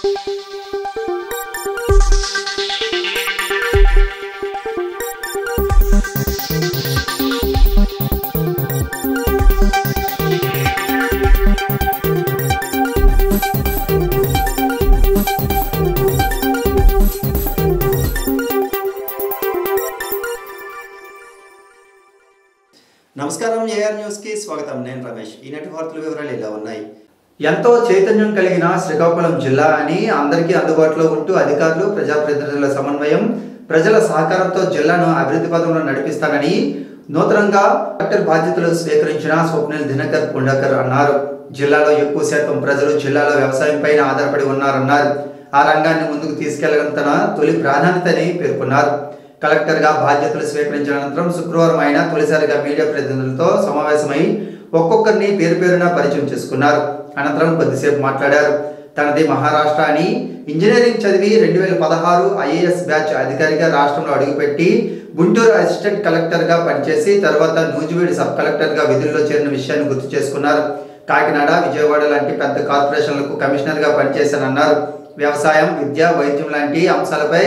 నమస్కారం AR news కి స్వాగతం నేను రమేష్ ఈనాటి వార్తల వివరాలు ఇలా ఉన్నాయి ఎంతో చైతన్యం కలిగిన శ్రీకాకుళం జిల్లా అని అందరికీ అందుబాటులో ఉంటూ అధికారులు ప్రజాప్రతినిధుల సమన్వయం ప్రజల సహకారంతో జిల్లాను అభివృద్ధి పథంలో నడిపిస్తానని నూతనంగా కలెక్టర్ బాధ్యతలు స్వీకరించిన స్వప్నిల్ దినకర్ పుండకర్ అన్నారు జిల్లాలో ఎక్కువ శాతం ప్రజలు జిల్లాలో వ్యవసాయంపైన ఆధారపడి ఉన్నారన్నారు ఆ రంగాన్ని ముందుకు తీసుకెళ్లడం తన తొలి ప్రాధాన్యతని పేర్కొన్నారు కలెక్టర్ గా బాధ్యతలు స్వీకరించిన అనంతరం శుక్రవారం ఆయన తొలిసారిగా మీడియా ప్రతినిధులతో సమావేశమై ఒక్కొక్కరిని పేరు పేరున పరిచయం చేసుకున్నారు అనంతరం కొద్దిసేపు మాట్లాడారు తనది మహారాష్ట్ర అని ఇంజనీరింగ్ చదివి 2016 ఐఏఎస్ బ్యాచ్ అధికారిగా రాష్ట్రంలో అడుగుపెట్టి గుంటూరు అసిస్టెంట్ కలెక్టర్ గా పనిచేసి తర్వాత నూజివీడు సబ్ కలెక్టర్ గా విధుల్లో చేరిన విషయాన్ని గుర్తు చేసుకున్నారు కాకినాడ విజయవాడ లాంటి పెద్ద కార్పొరేషన్లకు కమిషనర్ గా పనిచేశానన్నారు వ్యవసాయం విద్య వైద్యం లాంటి అంశాలపై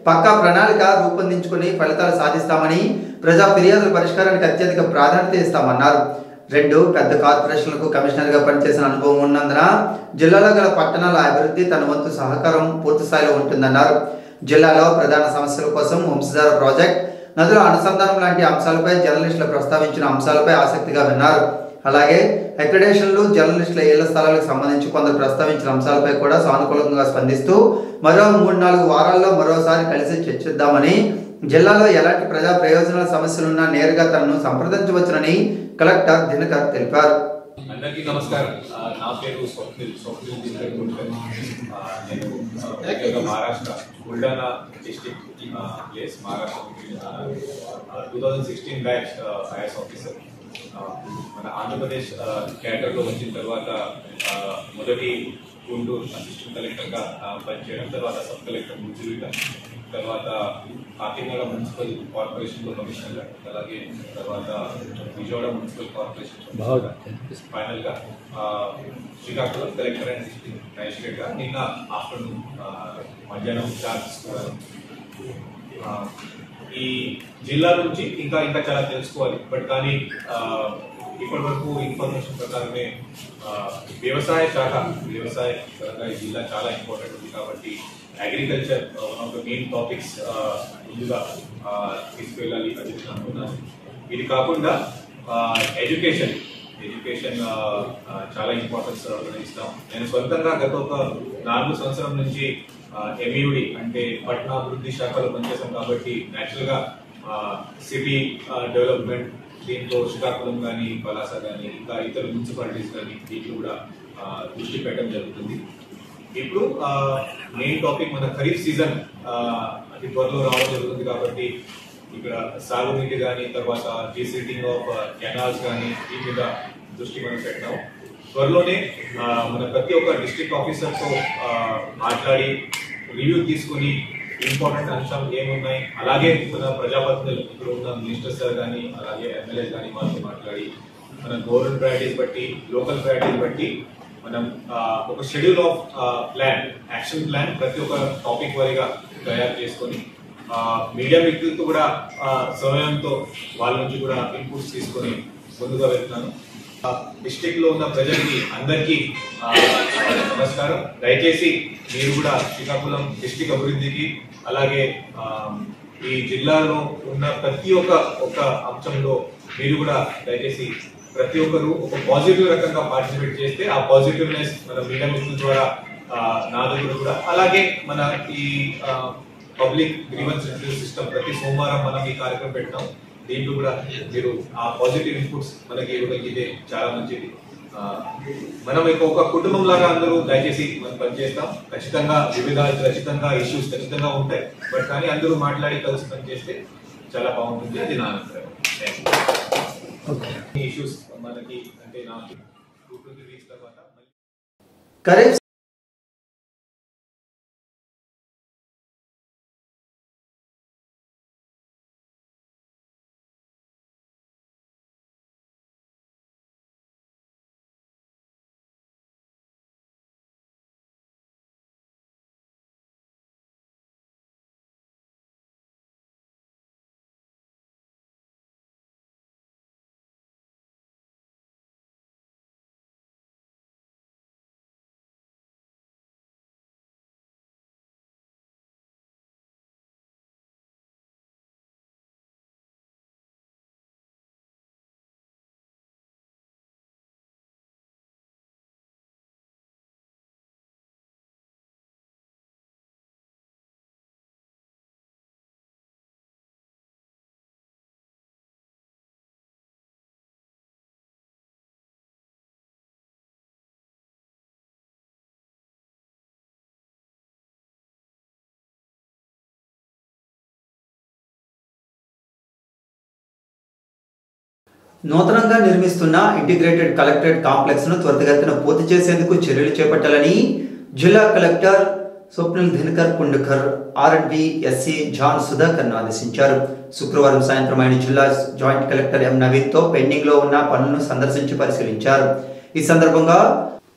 పక్కా ప్రణాళిక రూపొందించుకుని ఫలితాలు సాధిస్తామని ప్రజా ఫిర్యాదుల పరిష్కారానికి అత్యధిక ప్రాధాన్యత ఇస్తామన్నారు 2 పెద్ద కార్పొరేషన్లకు కమిషనర్ గా పనిచేసిన అనుభవం ఉన్నందున జిల్లాలో గల పట్టణాల అభివృద్ధి తన వంతు సహకారం పూర్తి స్థాయిలో ఉంటుందన్నారు జిల్లాలో ప్రధాన సమస్యల కోసం వంశధార ప్రాజెక్ట్ నదుల అనుసంధానం లాంటి అంశాలపై జర్నలిస్టులు ప్రస్తావించిన అంశాలపై ఆసక్తిగా విన్నారు అలాగే అక్రిడేషన్లు జర్నలిస్టుల ఇళ్ల స్థలాలకు సంబంధించి కొందరు ప్రస్తావించిన అంశాలపై కూడా సానుకూలంగా స్పందిస్తూ మరో 3-4 వారాల్లో మరోసారి కలిసి చర్చిద్దామని జిల్లాలో ఎలాంటి ప్రజా ప్రయోజనాల సమస్యలున్నా నేరుగా తనను సంప్రదించవచ్చునని కలెక్టర్ దినకర్ తెలిపారు. అందరికీ నమస్కారం. నా పేరు స్వప్నిల్ దినకర్ పుండకర్. నేను Maharashtra Buldhana district place Maharashtra 2016 batch is officer. మన ఆంధ్రప్రదేశ్ క్యాడర్లో వచ్చిన తర్వాత మొదటి గుంటూరు అసిస్టెంట్ కలెక్టర్గా పనిచేయడం, తర్వాత సబ్ కలెక్టర్ మున్సిపల్గా, తర్వాత కాకినాడ మున్సిపల్ కార్పొరేషన్లో కమిషనర్గా, అలాగే తర్వాత విజయవాడ మున్సిపల్ కార్పొరేషన్ ఫైనల్గా శ్రీకాకుళం కలెక్టర్ అండ్ డిస్ట్రిక్ట్ మ్యాజిస్ట్రేట్గా నిన్న ఆఫ్టర్నూన్ మధ్యాహ్నం చార్జ్. ఈ జిల్లా నుంచి ఇంకా చాలా తెలుసుకోవాలి, బట్ కానీ ఇప్పటి వరకు ఇన్ఫర్మేషన్ ప్రకారమే వ్యవసాయ పరంగా ఈ జిల్లా చాలా ఇంపార్టెంట్ ఉంది కాబట్టి agriculture one of the main topics ముందుగా తీసుకెళ్ళాలి అని అనుకున్నాను. ఇది కాకుండా ఎడ్యుకేషన్ చాలా ఇంపార్టెన్స్ ఇస్తాం. నేను సొంతంగా గత ఒక 4 సంవత్సరం నుంచి ఎంఈడి అంటే పట్టణాభివృద్ధి శాఖలో పనిచేశాం కాబట్టి న్యాచురల్ గా సిటీ డెవలప్మెంట్ దీంట్లో శ్రీకాకుళం కానీ పలాస కానీ ఇంకా ఇతర మున్సిపాలిటీస్ కానీ దీంట్లో కూడా దృష్టి పెట్టడం జరుగుతుంది. ఇప్పుడు మెయిన్ టాపిక్ మన ఖరీఫ్ సీజన్ అతి త్వరలో రావడం జరుగుతుంది కాబట్టి ఇక్కడ సాగునీటి కానీ తర్వాత డీసీటింగ్ ఆఫ్ కెనాల్స్ కానీ దీని మీద దృష్టి మనం పెట్టాం. త్వరలోనే మన ప్రతి ఒక్క డిస్ట్రిక్ట్ ఆఫీసర్తో మాట్లాడి రివ్యూ తీసుకుని ఇంపార్టెంట్ అంశాలు ఏమున్నాయి, అలాగే మన ప్రజాప్రతినిధులు ఇక్కడ ఉన్న మినిస్టర్స్ కానీ అలాగే ఎమ్మెల్యేస్ కానీ వాళ్ళతో మాట్లాడి మన గవర్నమెంట్ ప్రయారిటీస్ బట్టి లోకల్ ప్రయారిటీస్ బట్టి మనం ఒక schedule of plan action plan ప్రతి ఒక్క టాపిక్ వారీగా తయారు చేసుకొని మీడియా వ్యక్తులతో కూడా సమయంతో వాళ్ళ నుంచి కూడా ఇన్పుట్స్ తీసుకొని ముందుగా వెళ్తున్నాను. డిస్ట్రిక్ట్ లో ఉన్న ప్రజలకి అందరికీ నమస్కారం. దయచేసి మీరు కూడా శ్రీకాకుళం డిస్ట్రిక్ట్ అభివృద్ధికి అలాగే ఈ జిల్లాలో ఉన్న ప్రతి ఒక్క అంశంలో మీరు కూడా దయచేసి ప్రతి ఒక్కరు ఒక పాజిటివ్ రకంగా పార్టిసిపేట్ చేస్తే ఆ పాజిటివ్నెస్ మన మీడియా మిత్రుల ద్వారా నా దగ్గర కూడా అలాగే మన ఈ పబ్లిక్ గ్రీవెన్స్ రివ్యూ సిస్టమ్ ప్రతి సోమవారం మనం ఈ కార్యక్రమం పెట్టాం. దీంట్లో కూడా మీరు ఆ పాజిటివ్ ఇన్పుట్స్ మనకి ఇవ్వగలిగితే చాలా మంచిది. మనం ఒక కుటుంబం లాగా అందరూ దయచేసి మనం పనిచేస్తాం. ఖచ్చితంగా ఇష్యూస్ ఖచ్చితంగా ఉంటాయి, బట్ కానీ అందరూ మాట్లాడి కలిసి పనిచేస్తే చాలా బాగుంటుంది. అది నా అభిప్రాయం. ఇష్యూస్ మనకి అంటే నాకు 2-3 వీక్స్ తర్వాత నూతనంగా నిర్మిస్తున్న ఇంటిగ్రేటెడ్ కలెక్టరేట్ కాంప్లెక్స్ ను త్వరితగతిన పూర్తి చేసేందుకు చర్యలు చేపట్టాలని జిల్లా collector Swapnil Dinakar Pundkar R&B SC John సుధాకర్ను ఆదేశించారు. శుక్రవారం సాయంత్రం ఆయన జిల్లా జాయింట్ కలెక్టర్ ఎం నవీన్తో పెండింగ్ లో ఉన్న పనులను సందర్శించి పరిశీలించారు. ఈ సందర్భంగా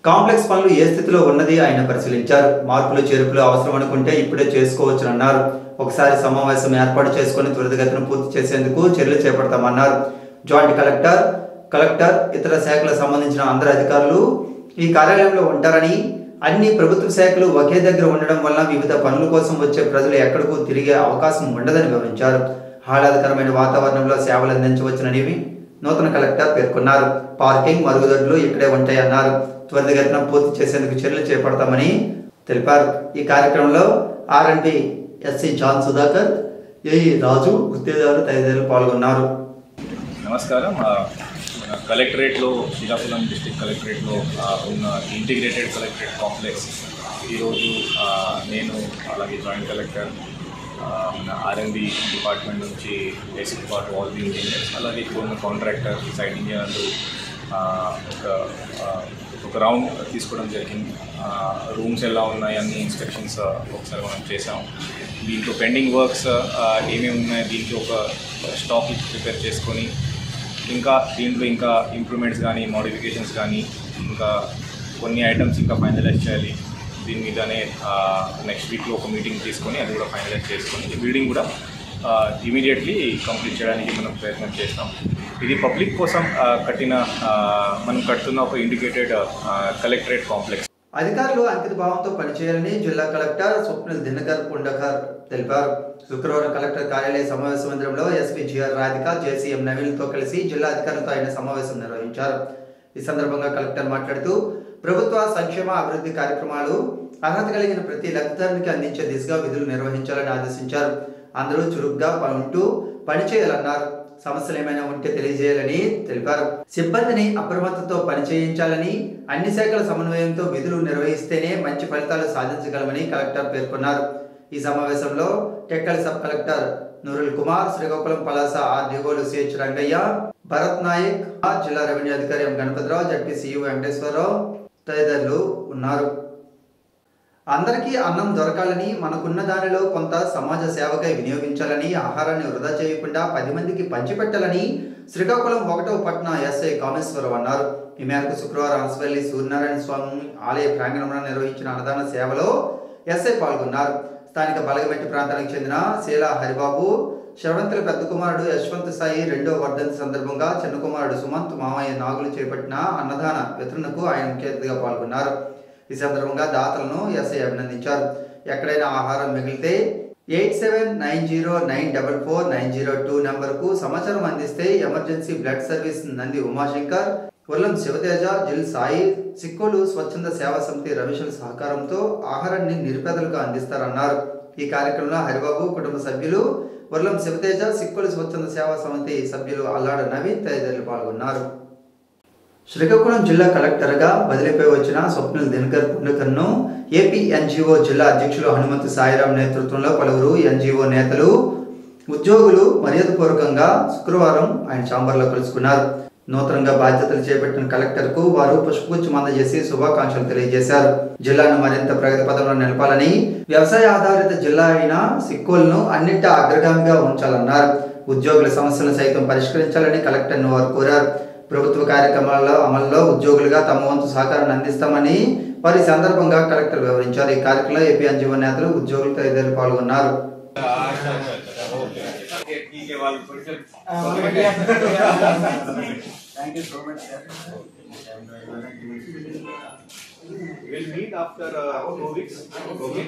కాంప్లెక్స్ పనులు ఏ స్థితిలో ఉన్నది ఆయన పరిశీలించారు. మార్పులు చేర్పులు అవసరం అనుకుంటే ఇప్పుడే చేసుకోవచ్చునన్నారు. ఒకసారి సమావేశం ఏర్పాటు చేసుకుని త్వరితగతిన పూర్తి చేసేందుకు చర్యలు చేపడతామన్నారు. జాయింట్ కలెక్టర్ ఇతర శాఖలకు సంబంధించిన అందరు అధికారులు ఈ కార్యాలయంలో ఉంటారని, అన్ని ప్రభుత్వ శాఖలు ఒకే దగ్గర ఉండడం వల్ల వివిధ పనుల కోసం వచ్చే ప్రజలు ఎక్కడకు తిరిగే అవకాశం ఉండదని వివరించారు. ఆహ్లాదకరమైన వాతావరణంలో సేవలు అందించవచ్చునని నూతన కలెక్టర్ పేర్కొన్నారు. పార్కింగ్, మరుగుదొడ్లు ఇక్కడే ఉంటాయన్నారు. త్వరితగతిన పూర్తి చేసేందుకు చర్యలు చేపడతామని తెలిపారు. ఈ కార్యక్రమంలో R&B SC John Sudhakar, AE Raju, గుత్తేదారు తదితరులు పాల్గొన్నారు. నమస్కారం. కలెక్టరేట్లో, శ్రీకాకుళం డిస్ట్రిక్ట్ కలెక్టరేట్లో ఉన్న ఇంటిగ్రేటెడ్ కలెక్టరేట్ కాంప్లెక్స్ ఈరోజు నేను అలాగే జాయింట్ కలెక్టర్, మన R&B డిపార్ట్మెంట్ నుంచి basic part all the engineers, అలాగే ఇక్కడ ఉన్న కాంట్రాక్టర్, సైట్ ఇంజనీర్లు ఒక రౌండ్ తీసుకోవడం జరిగింది. రూమ్స్ ఎలా ఉన్నాయి అన్ని ఇన్స్ట్రక్షన్స్ ఒకసారి మనం చేసాం. దీంట్లో పెండింగ్ వర్క్స్ ఏమేమి ఉన్నాయి, దీంట్లో ఒక స్టాక్ ప్రిపేర్ చేసుకొని దీంట్లో ఇంకా ఇంప్రూవ్మెంట్స్ కానీ, మోడిఫికేషన్స్ కానీ, ఇంకా కొన్ని ఐటమ్స్ ఇంకా ఫైనలైజ్ చేయాలి. దీని మీదనే నెక్స్ట్ వీక్లో ఒక మీటింగ్ తీసుకొని అది కూడా ఫైనలైజ్ చేసుకొని ఈ బిల్డింగ్ కూడా ఇమీడియట్లీ కంప్లీట్ చేయడానికి మనం ప్రయత్నం చేస్తాం. ఇది పబ్లిక్ కోసం మనం కడుతున్న ఒక ఇంటిగ్రేటెడ్ కలెక్టరేట్ కాంప్లెక్స్. అధికారులు అంకిత భావంతో పనిచేయాలని జిల్లా కలెక్టర్ స్వప్నిల్ దినకర్ పుండకర్ తెలిపారు. శుక్రవారం కలెక్టర్ కార్యాలయ సమావేశ మందిరంలో SP GR రాధిక, JCM నవీన్తో కలిసి జిల్లా అధికారులతో ఆయన సమావేశం నిర్వహించారు. ఈ సందర్భంగా కలెక్టర్ మాట్లాడుతూ ప్రభుత్వ సంక్షేమ అభివృద్ధి కార్యక్రమాలు అర్హత కలిగిన ప్రతి లబ్ధిదారునికి అందించే దిశగా విధులు నిర్వహించాలని ఆదేశించారు. అందరూ చురుగ్గా ఉంటూ పనిచేయాలన్నారు. సమస్యలు ఏమైనా ఉంటే తెలియజేయాలని తెలిపారు. సిబ్బందిని అప్రమత్తతో పనిచేయించాలని, అన్ని శాఖల సమన్వయంతో విధులు నిర్వహిస్తేనే మంచి ఫలితాలు సాధించగలమని కలెక్టర్ పేర్కొన్నారు. ఈ సమావేశంలో టెక్కల్ సబ్ కలెక్టర్ నూరుల్ కుమార్, శ్రీకాకుళం పలాస RDOలు CH రంగయ్య, భరత్ నాయక్, జిల్లా రెవెన్యూ అధికారి M గణపతిరావు, ZPCU వెంకటేశ్వరరావు తదితరులు ఉన్నారు. అందరికీ అన్నం దొరకాలని, మనకున్న దానిలో కొంత సమాజ సేవకై వినియోగించాలని, ఆహారాన్ని వృధా చేయకుండా 10 మందికి పంచిపెట్టాలని శ్రీకాకుళం 1వ పట్టణ SI కామేశ్వరరావు అన్నారు. ఈ మేరకు శుక్రవారం అనసవల్లి సూర్యనారాయణ స్వామి ఆలయ ప్రాంగణంలో నిర్వహించిన అన్నదాన సేవలో SI పాల్గొన్నారు. స్థానిక బలగమెట్టి ప్రాంతానికి చెందిన శీలా హరిబాబు, శ్రవంతుల పెద్ద కుమారుడు యశ్వంత్ సాయి 2వ వర్ధంతి సందర్భంగా చిన్న కుమారుడు సుమంత్, మామయ్య నాగులు చేపట్టిన అన్నదాన వితరణకు ఆయన ముఖ్య అతిథిగా పాల్గొన్నారు. ఈ సందర్భంగా దాతలను SI అభినందించారు. ఎక్కడైనా ఆహారం మిగిలితే 8790944902 నంబర్కు సమాచారం అందిస్తే emergency blood service Nandi Umashankar, Urlam Shiva Teja, జిల్ సాయి, సిక్కోలు స్వచ్ఛంద సేవా సమితి రమేష్ల సహకారంతో ఆహారాన్ని నిరుపేదలకు అందిస్తారన్నారు. ఈ కార్యక్రమంలో హరిబాబు కుటుంబ సభ్యులు, ఉర్లం శివతేజ, సిక్కోలు స్వచ్ఛంద సేవా సమితి సభ్యులు అల్లాడ నవీన్ తదితరులు పాల్గొన్నారు. శ్రీకాకుళం జిల్లా కలెక్టర్గా బదిలీపై వచ్చిన స్వప్నిల్ దినకర్ పుండకర్ను ఏపీ NGO జిల్లా అధ్యక్షులు హనుమంతు సాయిరాం నేతృత్వంలో పలువురు NGO నేతలు, ఉద్యోగులు మర్యాదపూర్వకంగా శుక్రవారం ఆయన ఛాంబర్లో కలుసుకున్నారు. నూతనంగా బాధ్యతలు చేపట్టిన కలెక్టర్కు వారు పుష్పగుచ్చం అందజేసి శుభాకాంక్షలు తెలియజేశారు. జిల్లాను మరింత ప్రగతి పథంలో నిలపాలని, వ్యవసాయ ఆధారిత జిల్లా అయిన సిక్కోల్ను అన్నింటా అగ్రగామిగా ఉంచాలన్నారు. ఉద్యోగుల సమస్యలను సైతం పరిష్కరించాలని కలెక్టర్ను వారు కోరారు. ప్రభుత్వ కార్యక్రమాల అమల్లో ఉద్యోగులుగా తమ వంతు సహకారాన్ని అందిస్తామని వారి సందర్భంగా కలెక్టర్ వివరించారు. ఈ కార్యక్రమంలో ఏపీ NGO నేతలు, ఉద్యోగులు తదితరులు పాల్గొన్నారు. We'll meet after 2 weeks. Okay.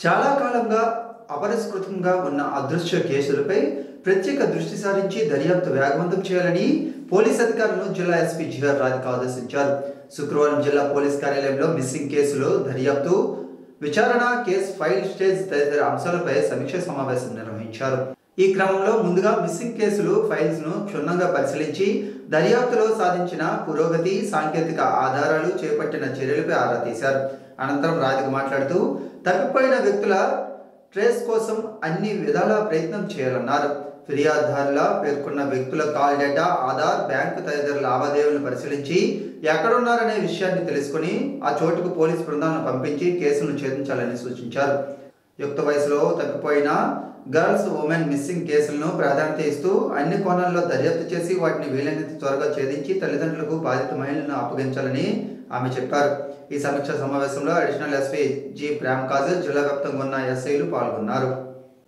చాలా కాలంగా అపరిష్కృతంగా ఉన్న అదృశ్య కేసులపై ప్రత్యేక దృష్టి సారించి దర్యాప్తు వేగవంతం చేయాలని పోలీస్ అధికారులను జిల్లా SP GR రాధిక ఆదేశించారు. శుక్రవారం జిల్లా పోలీస్ కార్యాలయంలో మిస్సింగ్ కేసులు దర్యాప్తు, విచారణ, కేసు ఫైల్ స్టేజ్ తదితర అంశాలపై సమీక్ష సమావేశం నిర్వహించారు. ఈ క్రమంలో ముందుగా మిస్సింగ్ కేసులు ఫైల్స్ ను క్షుణ్ణంగా పరిశీలించి దర్యాప్తులో సాధించిన పురోగతి, సాంకేతిక ఆధారాలు, చేపట్టిన చర్యలపై ఆరా తీశారు. అనంతరం రాధిక మాట్లాడుతూ తప్పిపోయిన వ్యక్తుల ట్రేస్ కోసం అన్ని విధాల ప్రయత్నం చేయాలన్నారు. ఫిర్యాదుదారుల పేర్కొన్న వ్యక్తుల కాల్ డేటా, ఆధార్, బ్యాంకు తదితర లావాదేవీలను పరిశీలించి ఎక్కడున్నారనే విషయాన్ని తెలుసుకుని ఆ చోటుకు పోలీసు బృందాలను పంపించి కేసులను ఛేదించాలని సూచించారు. యుక్త వయసులో తప్పిపోయిన గర్ల్స్, ఉమెన్ మిస్సింగ్ కేసులను ప్రాధాన్యత ఇస్తూ అన్ని కోణాల్లో దర్యాప్తు చేసి వాటిని వీలైనంత త్వరగా ఛేదించి తల్లిదండ్రులకు బాధిత మహిళలను అప్పగించాలని ఆమె చెప్పారు. ఈ సమీక్ష సమావేశంలో additional SP G Prem Kajal, జిల్లా వ్యాప్తంగా ఉన్న ఎస్ఐలు పాల్గొన్నారు.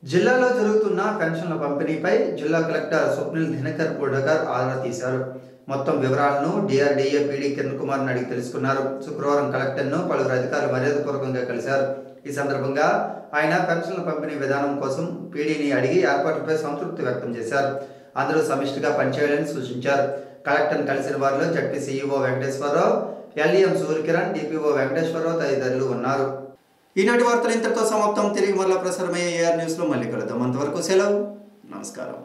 జిల్లాలో జరుగుతున్న పెన్షన్ల పంపిణీపై జిల్లా కలెక్టర్ స్వప్నిల్ దినకర్ బుడగర్ ఆరా తీశారు. మొత్తం వివరాలను డిఆర్డీఏ పీడీ కిరణ్ కుమార్ని అడిగి తెలుసుకున్నారు. శుక్రవారం కలెక్టర్ను పలువురు అధికారులు మర్యాదపూర్వకంగా కలిశారు. ఈ సందర్భంగా ఆయన పెన్షన్ల పంపిణీ విధానం కోసం పీడీని అడిగి ఏర్పాట్లపై సంతృప్తి వ్యక్తం చేశారు. అందరూ సమిష్టిగా పనిచేయాలని సూచించారు. కలెక్టర్ను కలిసిన వారిలో ZP CEO Venkateswararao, LEM Suryakiran, DPO Venkateswararao తదితరులు ఉన్నారు. ఈనాటి వార్తలు ఇంతటితో సమాప్తం. తిరిగి మరలా ప్రసారమయ్యే ఏఆర్ న్యూస్లో మళ్ళీ కలుద్దాం. అంతవరకు సెలవు. నమస్కారం.